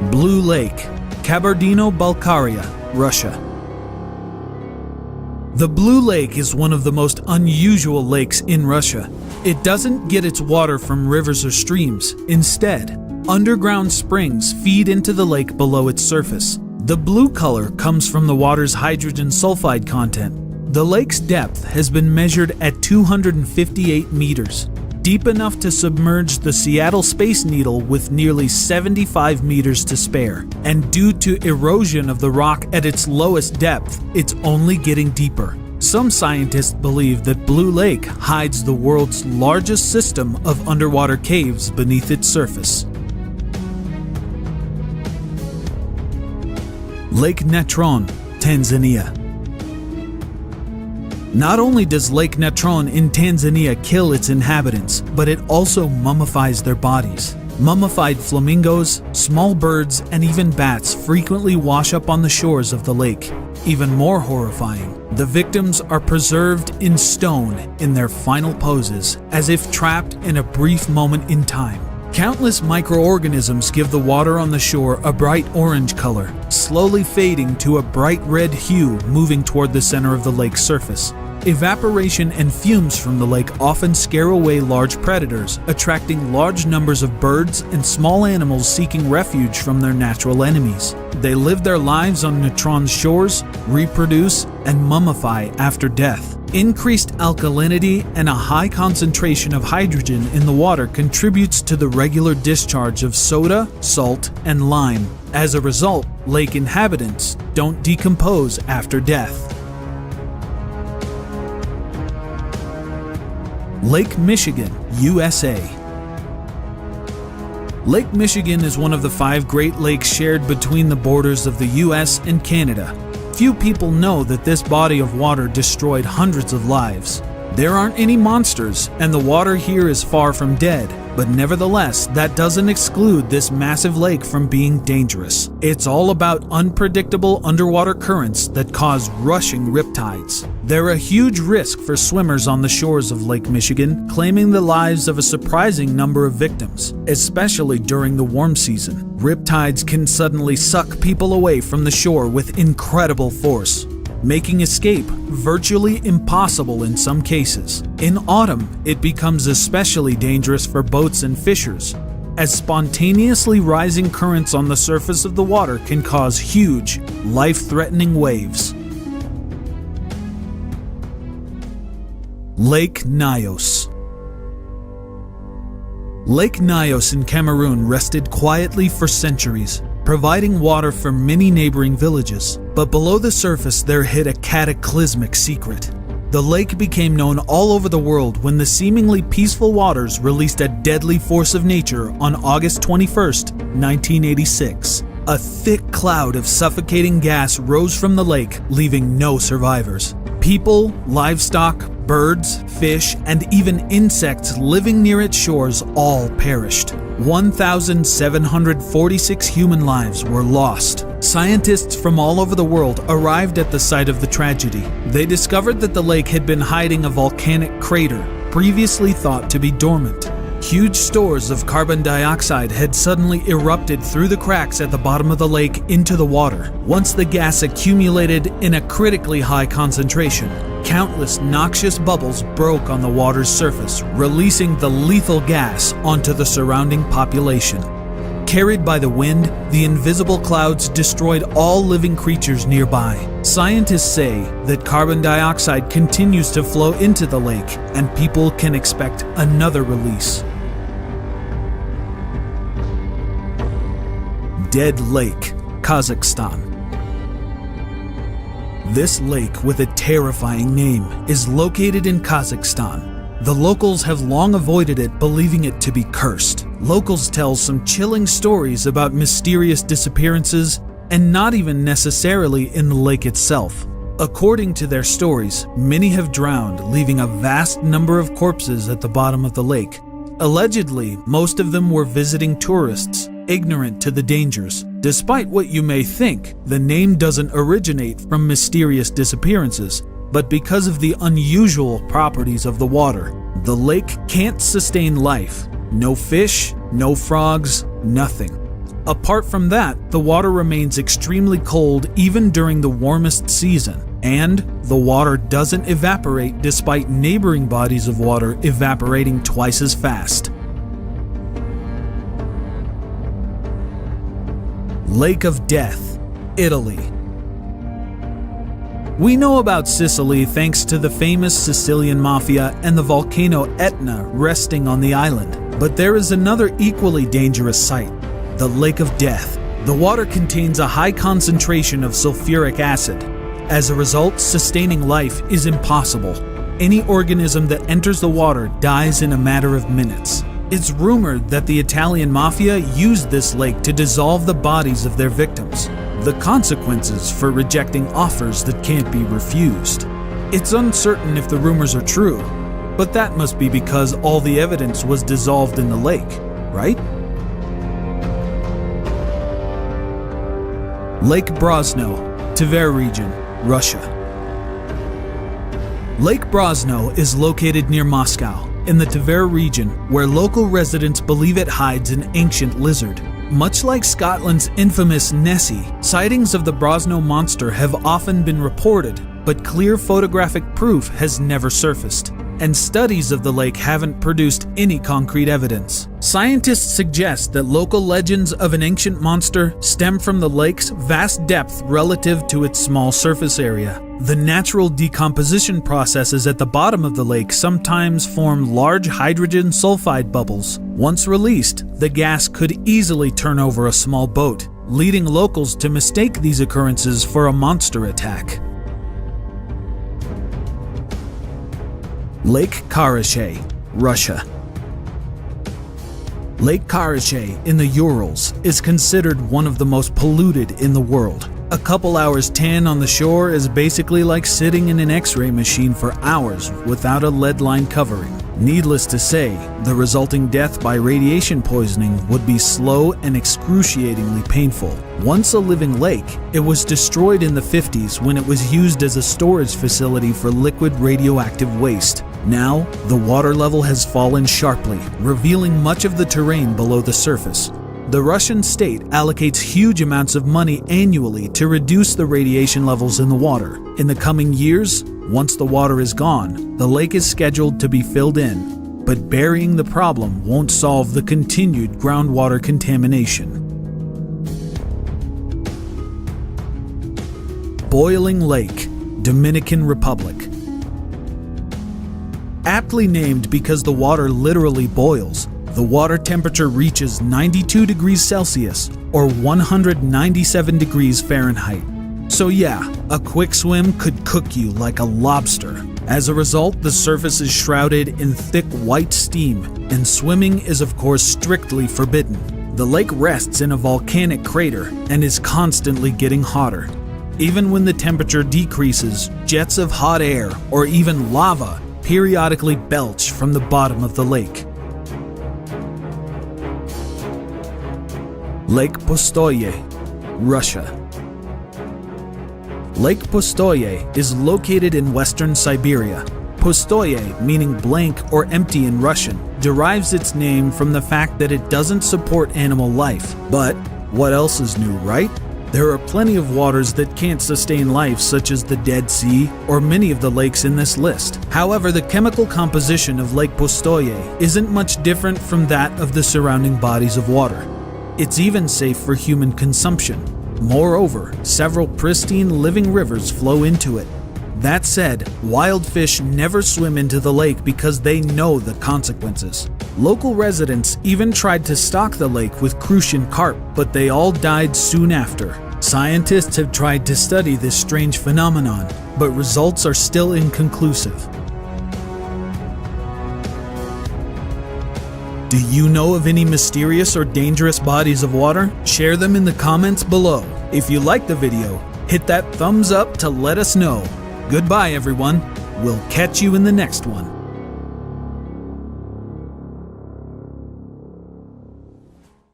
Blue Lake, Kabardino-Balkaria, Russia. The Blue Lake is one of the most unusual lakes in Russia. It doesn't get its water from rivers or streams. Instead, underground springs feed into the lake below its surface. The blue color comes from the water's hydrogen sulfide content. The lake's depth has been measured at 258 meters, deep enough to submerge the Seattle Space Needle with nearly 75 meters to spare. And due to erosion of the rock at its lowest depth, it's only getting deeper. Some scientists believe that Blue Lake hides the world's largest system of underwater caves beneath its surface. Lake Natron, Tanzania. Not only does Lake Natron in Tanzania kill its inhabitants, but it also mummifies their bodies. Mummified flamingos, small birds, and even bats frequently wash up on the shores of the lake. Even more horrifying, the victims are preserved in stone in their final poses, as if trapped in a brief moment in time. Countless microorganisms give the water on the shore a bright orange color, slowly fading to a bright red hue moving toward the center of the lake's surface. Evaporation and fumes from the lake often scare away large predators, attracting large numbers of birds and small animals seeking refuge from their natural enemies. They live their lives on Natron's shores, reproduce, and mummify after death. Increased alkalinity and a high concentration of hydrogen in the water contributes to the regular discharge of soda, salt, and lime. As a result, lake inhabitants don't decompose after death. Lake Michigan, USA. Lake Michigan is one of the 5 Great Lakes shared between the borders of the US and Canada. Few people know that this body of water destroyed hundreds of lives. There aren't any monsters, and the water here is far from dead, but nevertheless, that doesn't exclude this massive lake from being dangerous. It's all about unpredictable underwater currents that cause rushing riptides. They're a huge risk for swimmers on the shores of Lake Michigan, claiming the lives of a surprising number of victims, especially during the warm season. Riptides can suddenly suck people away from the shore with incredible force, making escape virtually impossible in some cases. In autumn, it becomes especially dangerous for boats and fishers, as spontaneously rising currents on the surface of the water can cause huge, life-threatening waves. Lake Nyos. Lake Nyos in Cameroon rested quietly for centuries, providing water for many neighboring villages. But below the surface there hid a cataclysmic secret. The lake became known all over the world when the seemingly peaceful waters released a deadly force of nature on August 21st, 1986. A thick cloud of suffocating gas rose from the lake, leaving no survivors. People, livestock, birds, fish, and even insects living near its shores all perished. 1,746 human lives were lost. Scientists from all over the world arrived at the site of the tragedy. They discovered that the lake had been hiding a volcanic crater, previously thought to be dormant. Huge stores of carbon dioxide had suddenly erupted through the cracks at the bottom of the lake into the water. Once the gas accumulated in a critically high concentration, countless noxious bubbles broke on the water's surface, releasing the lethal gas onto the surrounding population. Carried by the wind, the invisible clouds destroyed all living creatures nearby. Scientists say that carbon dioxide continues to flow into the lake, and people can expect another release. Dead Lake, Kazakhstan. This lake with a terrifying name is located in Kazakhstan. The locals have long avoided it, believing it to be cursed. Locals tell some chilling stories about mysterious disappearances, and not even necessarily in the lake itself. According to their stories, many have drowned, leaving a vast number of corpses at the bottom of the lake. Allegedly, most of them were visiting tourists, ignorant to the dangers. Despite what you may think, the name doesn't originate from mysterious disappearances, but because of the unusual properties of the water. The lake can't sustain life. No fish, no frogs, nothing. Apart from that, the water remains extremely cold even during the warmest season, and the water doesn't evaporate despite neighboring bodies of water evaporating twice as fast. Lake of Death, Italy. We know about Sicily thanks to the famous Sicilian mafia and the volcano Etna resting on the island. But there is another equally dangerous site, the Lake of Death. The water contains a high concentration of sulfuric acid. As a result, sustaining life is impossible. Any organism that enters the water dies in a matter of minutes. It's rumored that the Italian mafia used this lake to dissolve the bodies of their victims. The consequences for rejecting offers that can't be refused. It's uncertain if the rumors are true, but that must be because all the evidence was dissolved in the lake, right? Lake Brosno, Tver region, Russia. Lake Brosno is located near Moscow, in the Tver region, where local residents believe it hides an ancient lizard. Much like Scotland's infamous Nessie, sightings of the Brosno monster have often been reported, but clear photographic proof has never surfaced, and studies of the lake haven't produced any concrete evidence. Scientists suggest that local legends of an ancient monster stem from the lake's vast depth relative to its small surface area. The natural decomposition processes at the bottom of the lake sometimes form large hydrogen sulfide bubbles. Once released, the gas could easily turn over a small boat, leading locals to mistake these occurrences for a monster attack. Lake Karachay, Russia. Lake Karachay in the Urals is considered one of the most polluted in the world. A couple hours tan on the shore is basically like sitting in an X-ray machine for hours without a lead line covering. Needless to say, the resulting death by radiation poisoning would be slow and excruciatingly painful. Once a living lake, it was destroyed in the 50s when it was used as a storage facility for liquid radioactive waste. Now, the water level has fallen sharply, revealing much of the terrain below the surface. The Russian state allocates huge amounts of money annually to reduce the radiation levels in the water. In the coming years, once the water is gone, the lake is scheduled to be filled in, but burying the problem won't solve the continued groundwater contamination. Boiling Lake, Dominican Republic. Aptly named because the water literally boils, the water temperature reaches 92 degrees Celsius or 197 degrees Fahrenheit. So yeah, a quick swim could cook you like a lobster. As a result, the surface is shrouded in thick white steam, and swimming is of course strictly forbidden. The lake rests in a volcanic crater and is constantly getting hotter. Even when the temperature decreases, jets of hot air or even lava periodically belch from the bottom of the lake. Lake Pustoye, Russia. Lake Pustoye is located in western Siberia. Pustoye, meaning blank or empty in Russian, derives its name from the fact that it doesn't support animal life. But what else is new, right? There are plenty of waters that can't sustain life, such as the Dead Sea or many of the lakes in this list. However, the chemical composition of Lake Pustoye isn't much different from that of the surrounding bodies of water. It's even safe for human consumption. Moreover, several pristine living rivers flow into it. That said, wild fish never swim into the lake because they know the consequences. Local residents even tried to stock the lake with crucian carp, but they all died soon after. Scientists have tried to study this strange phenomenon, but results are still inconclusive. Do you know of any mysterious or dangerous bodies of water? Share them in the comments below. If you liked the video, hit that thumbs up to let us know. Goodbye everyone. We'll catch you in the next one.